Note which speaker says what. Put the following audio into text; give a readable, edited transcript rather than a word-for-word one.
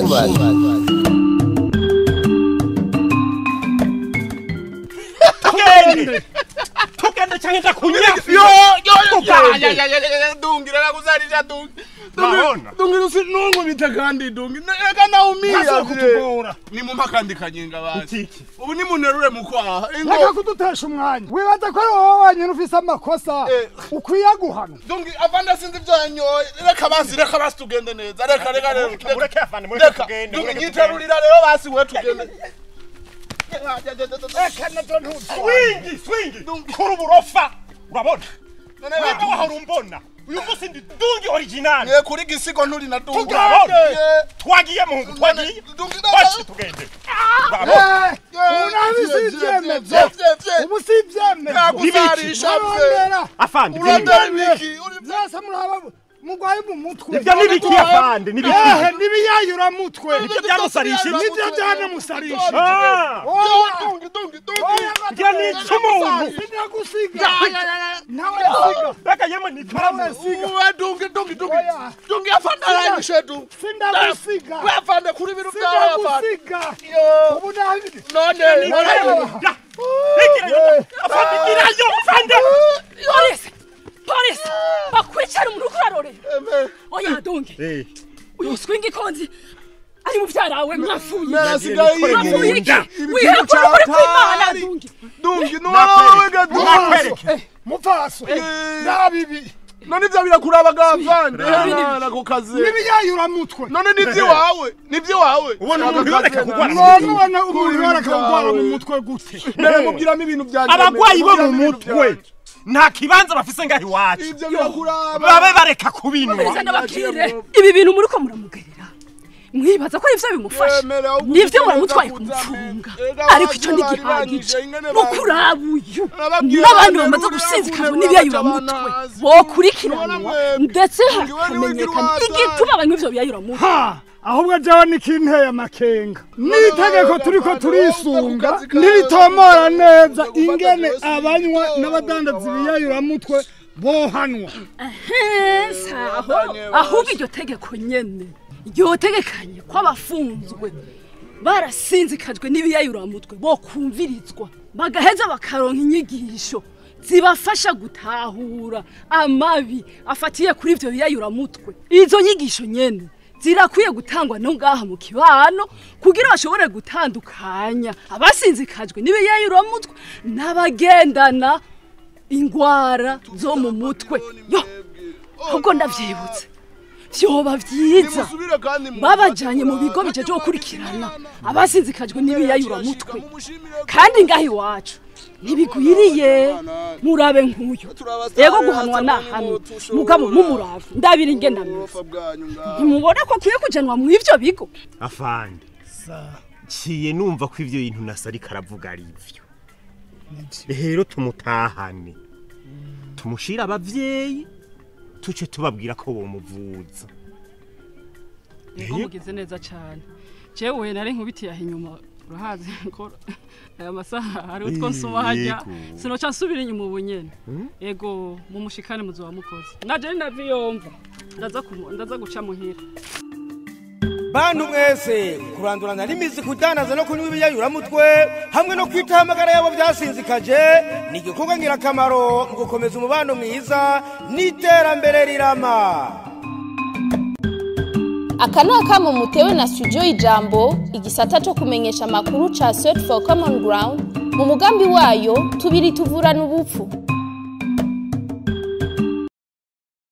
Speaker 1: ndakubaza
Speaker 2: tugende cyane ndakunya
Speaker 3: dungira nakuzarisha dungira usinungu bitakandi dungira eka naumia ni mumakandi kanyinga basi ubu ni munerure mukwaha
Speaker 4: reka kudutesha umwanya wibaza ko wowe wanyene ufise amakosa ukwiye guhana
Speaker 3: dungira avanda sinzi byanyoye reka basi tugende neza reka
Speaker 2: mureke afande mureke tugende
Speaker 3: dungira nyiterurira rero basi we tugende
Speaker 2: swingi kuri uburofa urabona wewe wahora umbona uyu munsi ndi dungi original
Speaker 3: kuri gisigo nturi na dungi
Speaker 2: twagiye mu twagiye bashi tugende urabona
Speaker 4: ubu si ibyemeze
Speaker 3: yakuzarisha
Speaker 2: afande
Speaker 4: byose muraba mugwaye mu mutwe
Speaker 2: ibyo nibiki afande nibiki
Speaker 4: nibiyayura mutwe
Speaker 2: ibyo byamusarisha
Speaker 4: nibyo byane musarisha
Speaker 3: dungi
Speaker 2: ibyo ni cyumuntu
Speaker 4: sinagusiga nawe siga
Speaker 2: baka yema ni karamu
Speaker 3: dungi afande arayishe du
Speaker 4: sinagusiga
Speaker 3: afande kuri biru byawe afande
Speaker 4: ubu nabi
Speaker 3: none
Speaker 2: afande kirayo afande
Speaker 5: Polisi bakwicara mu rukarore oya donge uyu swingi konzi ari mu byarawe mwafuye
Speaker 3: nasigaye
Speaker 5: wihakura kuri kwimana
Speaker 3: dungi nowe
Speaker 2: nakwereke
Speaker 4: mufaso nabibi
Speaker 3: none ibyo birakuraba afande na kukaze
Speaker 4: nibiyayura mutwe
Speaker 3: none nibyo wawe
Speaker 2: ubona umuntu yoreka kugwara
Speaker 4: none umuntu yoreka kugwara mu mutwe gute
Speaker 3: ndamubwiramo ibintu byanjye
Speaker 2: abagwayi bo mu mutwe nta kibanza bafise ngaho iwacu
Speaker 3: ibyo birakuraba
Speaker 2: babe bareka kubinwa
Speaker 5: ibi bintu muri ko muramugerera mwibaza ko ivyo bimufasha nivyo muramutwaye kumufunga ariko icyo ndigihagije mukurabuyu n'abandi bamaze gusinzikazwa n'ibiyayura mutwe bokurikiranwa ndetse hakamenyekana igituma banywa ivyo biyayura mutwe
Speaker 4: ahubwo jawe nikinteye amakenga nitegeko turiko turisunga niritomora neza ingene abanywa n'abadandaza ibiyayura mutwe bohanwa
Speaker 5: saho ahubwo iryo tegeko nyene ryotegekanye ko abafunzwe barasinzikajwe n'ibiyayura mutwe bo kumvirizwa bagaheza bakaronka inyigisho zibafasha gutahura amabi afatiye kuri ivyo biyayura mutwe izo nyigisho nyene zirakwiye gutangwa no ngaha mu kibano kugira bashobore gutandukanya abasinzikajwe n'ibiyayura mutwe n'abagendana ingwara zo mu mutwe yo ahubwo ndavyibutse vyoba vyiza babajanye mu bigo bijeje gukurikirana abasinzikajwe n'ibiyayura mutwe kandi ngaha iwacu ntibigwiriye murabe nk'uyu yego guhanwa nahamwe mugabo mumuravu ndabira ingenamisi ntimubona ko akwiye kujanwa mu ivyo bigo
Speaker 2: afande ciye numva ko ivyo bintu nasari karavuga ari ivyo rero tumutahane tumushira abavyeyi tuce tubabwira ko bomuvuza
Speaker 6: yego mugize neza cyane jewe nari nkubitiye inyuma urahazi ko aya masaha hari utwo nsoma hajya sinoca nsubira inyuma ubunyene yego mumushikane muzo wamukoze naje ni naviyomva ndaza guca muhira
Speaker 7: bantu mwese kurandurana n'imizi kudanaza no kunywa ibiyayura mutwe hamwe no kwitahamagara yabo byasinzikaje ni igikorwa ngirakamaro mu gukomeza umubano mwiza n'iterambere rirama.
Speaker 8: Aka ni akamo mutewe na studio Ijambo igisata cyo kumenyesha amakuru ca Search for Common Ground mu mugambi wayo Tubiri tuvurana ubupfu.